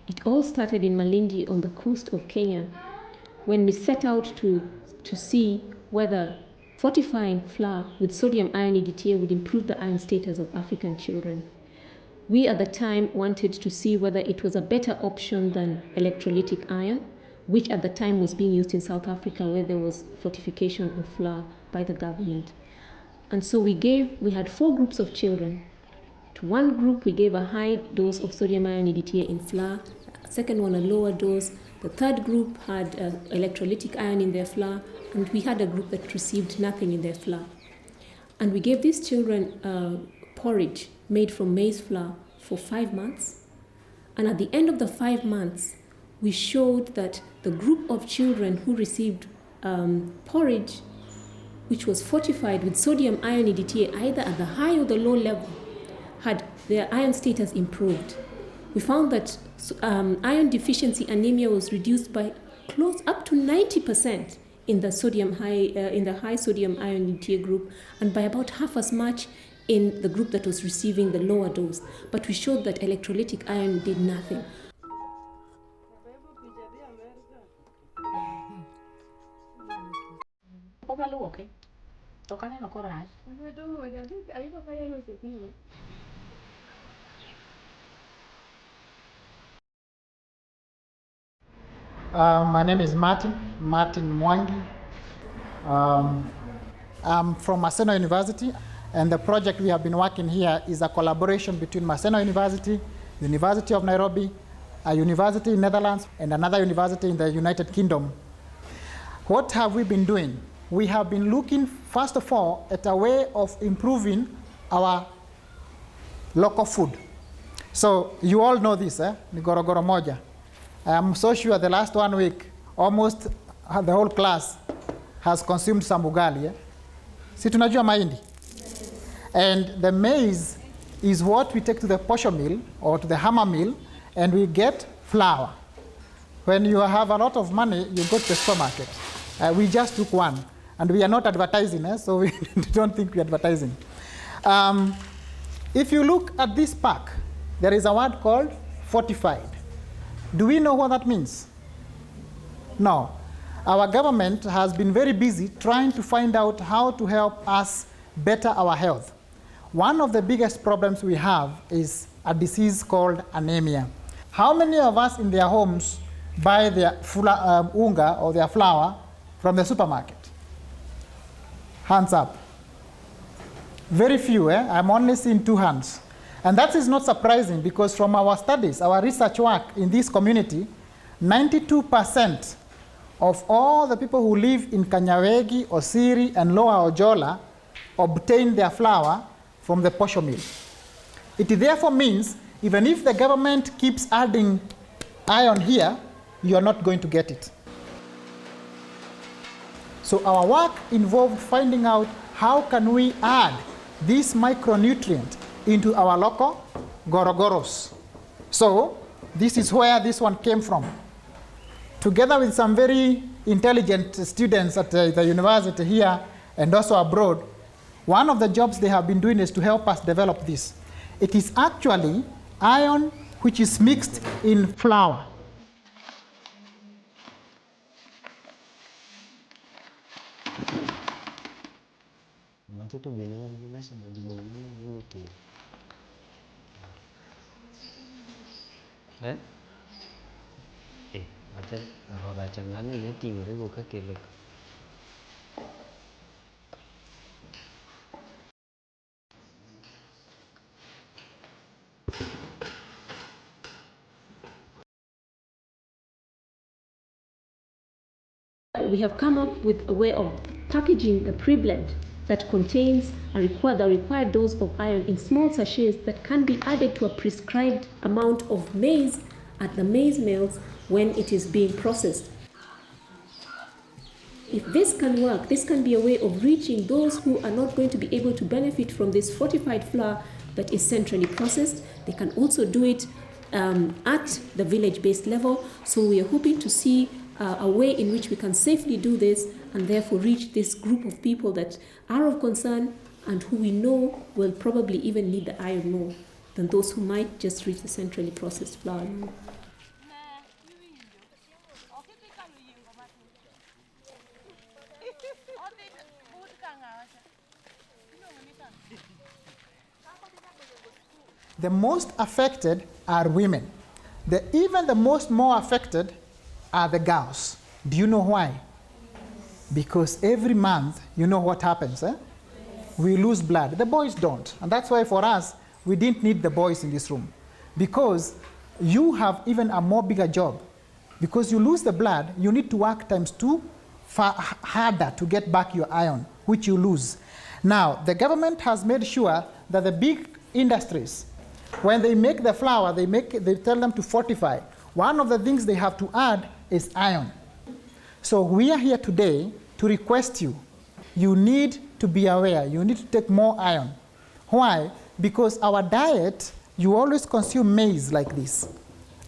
It all started in Malindi on the coast of Kenya when we set out to see whether fortifying flour with sodium ion EDTA would improve the iron status of African children. We at the time wanted to see whether it was a better option than electrolytic iron, which at the time was being used in South Africa where there was fortification of flour by the government. And so we had 4 groups of children. To one group, we gave a high dose of sodium ion EDTA in flour, second one a lower dose. The third group had electrolytic iron in their flour, and we had a group that received nothing in their flour. And we gave these children porridge made from maize flour for 5 months. And at the end of the 5 months, we showed that the group of children who received porridge, which was fortified with sodium ion EDTA, either at the high or the low level, had their iron status improved. We found that iron deficiency anemia was reduced by close up to 90% in the high sodium ion EDTA group, and by about half as much in the group that was receiving the lower dose. But we showed that electrolytic iron did nothing. My name is Martin Mwangi. I'm from Maseno University, and the project we have been working here is a collaboration between Maseno University, University of Nairobi, a university in Netherlands, and another university in the United Kingdom. What have we been doing? We have been looking, first of all, at a way of improving our local food. So you all know this, ni gorogoro moja. I'm so sure the last 1 week, almost the whole class has consumed some ugali. Si tunajua mahindi? And the maize is what we take to the posho mill or to the hammer mill, and we get flour. When you have a lot of money, you go to the supermarket. We just took one, and we are not advertising, so we don't think we're advertising. If you look at this pack, there is a word called fortified. Do we know what that means? No. Our government has been very busy trying to find out how to help us better our health. One of the biggest problems we have is a disease called anaemia. How many of us in their homes buy their unga or their flour from the supermarket? Hands up. Very few, I'm only seeing 2 hands. And that is not surprising because from our studies, our research work in this community, 92% of all the people who live in Kanyawegi, Osiri, and Lower Ojola obtain their flour from the posho mill. It therefore means even if the government keeps adding iron here, you are not going to get it. So our work involved finding out how can we add this micronutrient into our local gorogoros. So this is where this one came from. Together with some very intelligent students at the university here and also abroad, one of the jobs they have been doing is to help us develop this. It is actually iron which is mixed in flour. We have come up with a way of packaging the prevalent that contains the required dose of iron in small sachets that can be added to a prescribed amount of maize at the maize mills when it is being processed. If this can work, this can be a way of reaching those who are not going to be able to benefit from this fortified flour that is centrally processed. They can also do it at the village-based level. So we are hoping to see a way in which we can safely do this and therefore reach this group of people that are of concern and who we know will probably even need the iron more than those who might just reach the centrally processed flour. The most affected are women. Even the more affected are the girls. Do you know why? Because every month, you know what happens, eh? We lose blood. The boys don't. And that's why for us, we didn't need the boys in this room. Because you have even a more bigger job. Because you lose the blood, you need to work times 2 harder to get back your iron, which you lose. Now, the government has made sure that the big industries, when they make the flour, they tell them to fortify. One of the things they have to add is iron. So we are here today to request you. You need to be aware. You need to take more iron. Why? Because our diet, you always consume maize like this.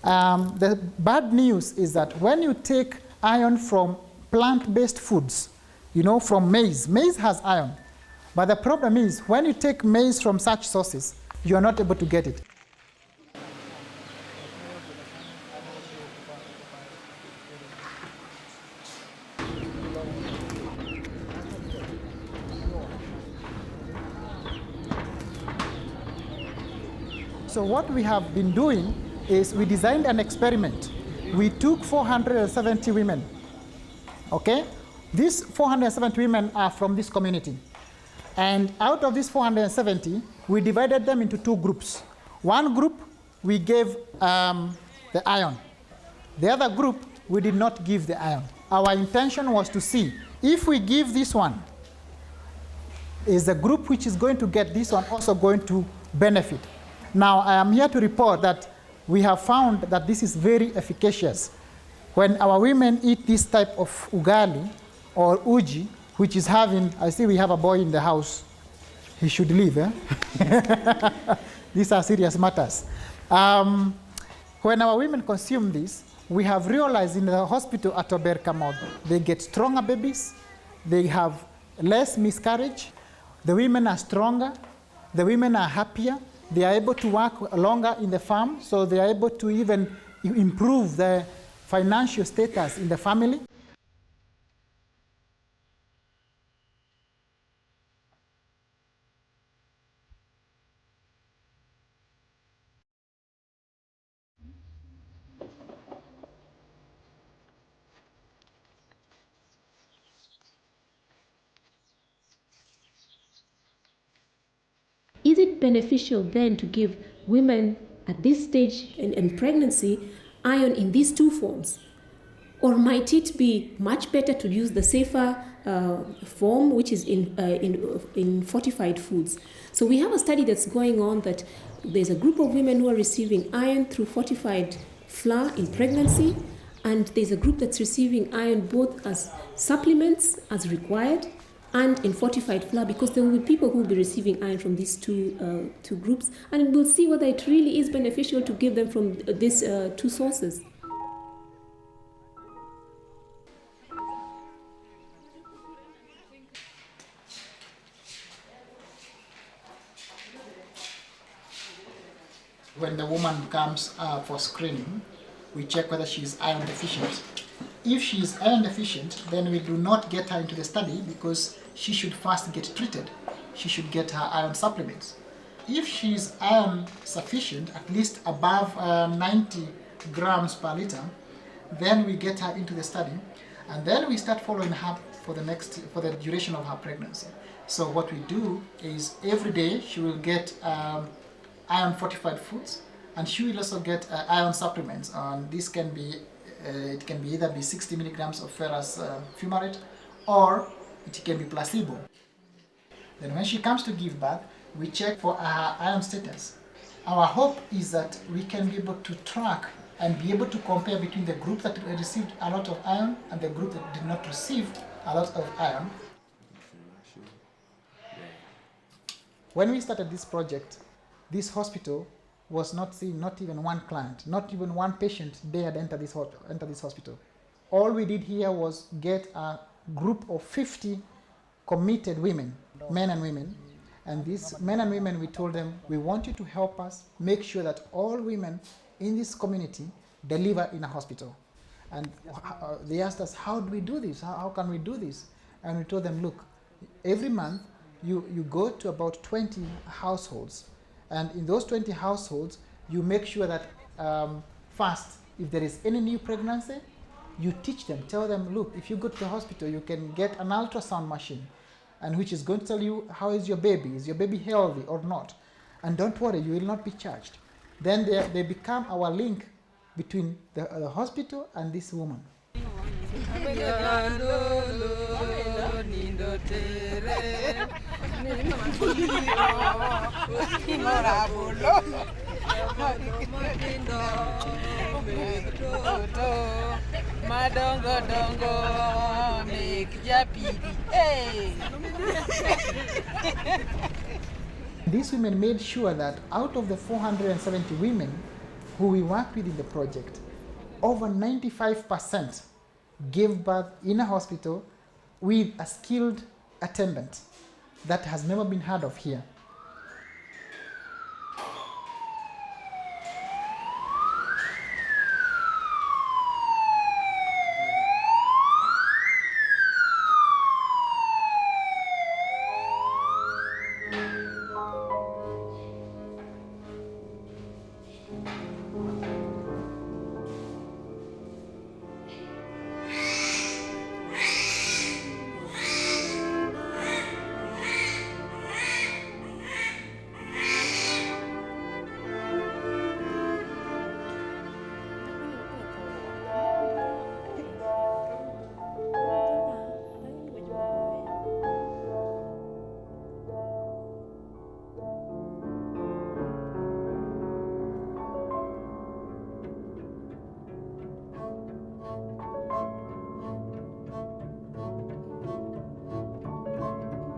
The bad news is that when you take iron from plant-based foods, you know, from maize has iron. But the problem is when you take maize from such sources, you are not able to get it. So what we have been doing is we designed an experiment. We took 470 women, okay? These 470 women are from this community. And out of these 470, we divided them into 2 groups. One group, we gave the iron. The other group, we did not give the iron. Our intention was to see if we give this one, is the group which is going to get this one also going to benefit? Now, I am here to report that we have found that this is very efficacious. When our women eat this type of ugali or uji, which is having, I see we have a boy in the house. He should leave, eh? These are serious matters. When our women consume this, we have realized in the hospital at Oberkamod, they get stronger babies, they have less miscarriage, the women are stronger, the women are happier, they are able to work longer in the farm, so they are able to even improve their financial status in the family. Is it beneficial then to give women at this stage in pregnancy iron in these 2 forms? Or might it be much better to use the safer form, which is in fortified foods? So we have a study that's going on that there's a group of women who are receiving iron through fortified flour in pregnancy, and there's a group that's receiving iron both as supplements as required and in fortified flour, because there will be people who will be receiving iron from these two groups, and we'll see whether it really is beneficial to give them from these 2 sources. When the woman comes for screening, we check whether she is iron deficient. If she is iron deficient, then we do not get her into the study because she should first get treated. She should get her iron supplements. If she is iron sufficient, at least above 90 grams per liter, then we get her into the study, and then we start following her for the duration of her pregnancy. So what we do is every day she will get iron fortified foods, and she will also get iron supplements. And this can be it can be either be 60 milligrams of ferrous fumarate, or it can be placebo. Then when she comes to give birth, we check for her iron status. Our hope is that we can be able to track and be able to compare between the group that received a lot of iron and the group that did not receive a lot of iron. When we started this project, this hospital was not seeing not even one client, not even one patient dared enter this hospital. All we did here was get a group of 50 committed women, men and women. And these men and women, we told them, we want you to help us make sure that all women in this community deliver in a hospital. And they asked us, how do we do this? How can we do this? And we told them, look, every month you go to about 20 households, and in those 20 households, you make sure that first, if there is any new pregnancy, you teach them, tell them, look, if you go to the hospital, you can get an ultrasound machine, and which is going to tell you how is your baby healthy or not, and don't worry, you will not be charged. Then they become our link between the hospital and this woman. These women made sure that out of the 470 women who we work with in the project, over 95% gave birth in a hospital with a skilled attendant. That has never been heard of here.